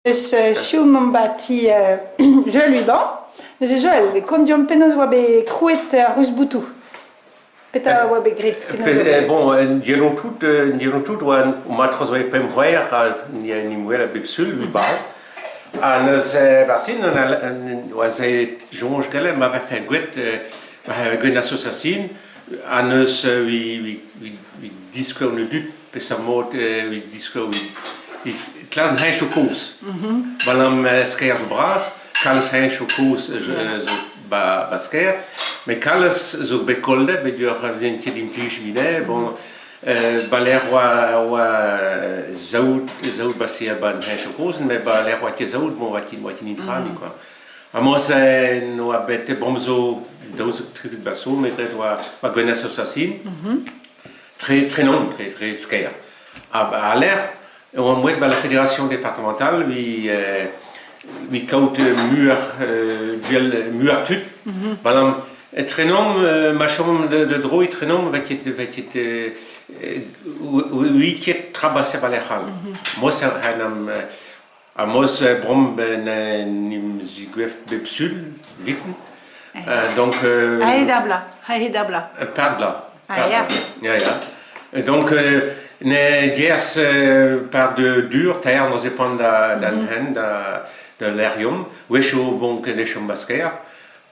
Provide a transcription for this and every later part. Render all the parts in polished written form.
Dus Schumann bati je lui ban. Dus Joël, condium penos wabe cruet rusbutu. Peta wabe grit. Bon, dieron tout uma transmai pem roer ni muela bepsul lui ba. Nos vaccin was jonge gale ma va fait guet une association nos we disco ne dut pesa mot we disco we klassen hein chocos. Balam sker bras, kals hein chocos ba sker. Mais Carlos zo bekolde be dur ravzenti dim tijmine bon balerwa zaud basia ban hechokosen mais balerwa ti zaud bon wati nitrami quoi. Amos no abete bomzo dos trizik baso mais doit va gona association très non très scare. À l'air on mouet ba la fédération départementale vi kaut mur tut balam Trenom, ma chambre de droit, Trenom, oui, qui est trabassé par les halles. Moi, c'est un mos brom nim ziguef bepsul viten. Donc. Haidabla. Perdla. Ja. Donc, ne dies par de dur terre, nous épand d'un hand de l'erium, wecho bon que les chambasquer.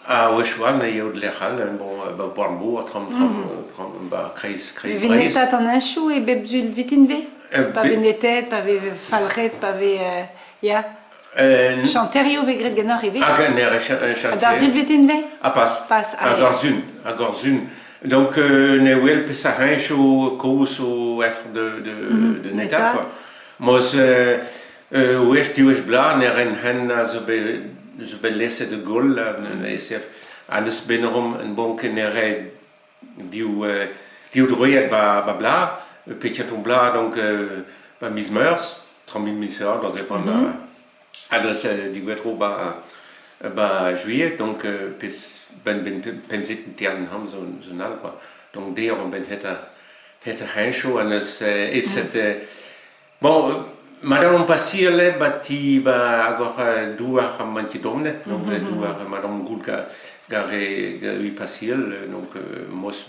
Wesh-wan yod lechal bon barbo tram ba kreis. Vinetat en un chou et bebzul vitinve. Pas vinetet, pas falret, pas ya. Chanterio vegret gen arrivé. Chanterio. Darzul vitinve. Passe. À Gorzun. Donc ne wel pesa hein chou cous au effre de netat quoi. Mos wesh diwesh bla neren hen zo be laissé de Gaulle, anders binnenrom een bonke nere die droyet ba bla, petit bla donc ba mismeurs, trombi mismeurs dans un anders die wetro ba juillet donc ben pensit terzen ham so nal quoi. Donc der on ben heta hensho anders is het bon Madame Passierle bati ba agor duar manti domne donc duar Madame Gulka gare lui Passierle donc mos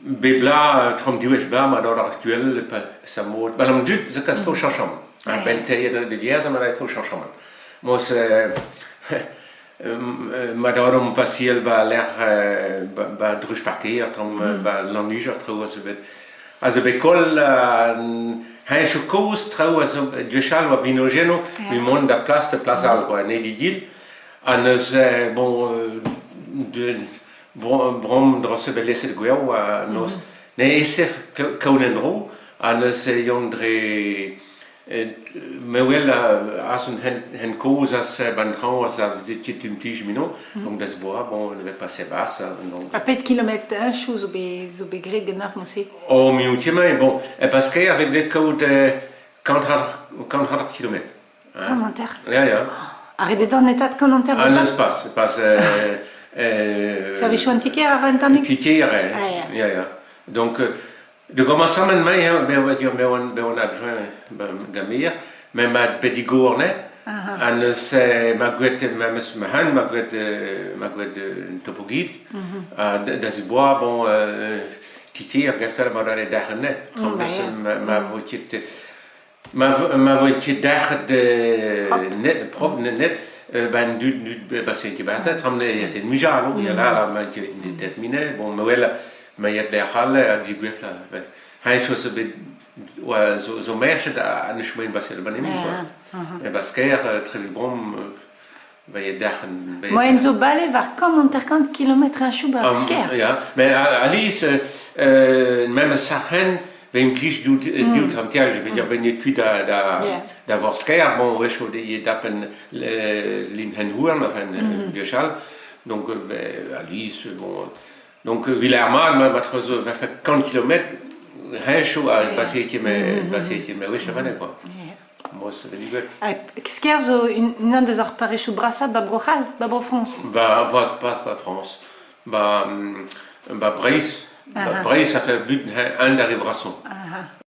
bebla trom diwesh bla mador actuel sa mot balam dut ze kasko chacham ben tayer de diaz ma ko chacham mos Madame Passierle ba l'air ba drush partir trom ba l'ennuger trop as bekol Hein chocos trau duchal wa binogeno mi monde da place al quoi ne didil anos bon de brom drosse belesse de guerre wa nos ne esef kaunendro anos yondre mewel asun hen cosas bandran as visitit un tige mino donc das bois bon ne pas se basse donc à pet kilomètre un chou zo be greg genach mosi oh mi ultima bon parce que avec des codes 40 km commentaire ja arrêtez dans état de commentaire un espace passe ça avait choisi un ticket à rentrer ticket ja donc de commencement mais on va dire mais on a besoin gamir mais ma pedigorne an se magwet mames mahan magwet topogid das bois bon titi gefter ma dare dagne ma voitie dag de net prop net ben du bassin qui basnet ramne était mujalo il la ma qui terminé bon ma yet der halle die gwefla hay chose bit zo mersche da an schmein basel banemi quoi parce que très bon va y dachen moi enzo balé var commentaire 40 km un chou basker ja mais Alice même sahen wenn glich du am tiage je veux dire ben tu da vorsker bon wesh de yedapen lin hen huren enfin gechal donc Alice bon donc Villerman ma trozo va faire 40 km hein chaud à passer qui mais oui ça va quoi moi c'est déligué skerzo une des heures paré chou brassa babrochal babro France pas France Brice ça fait but un d'arrivation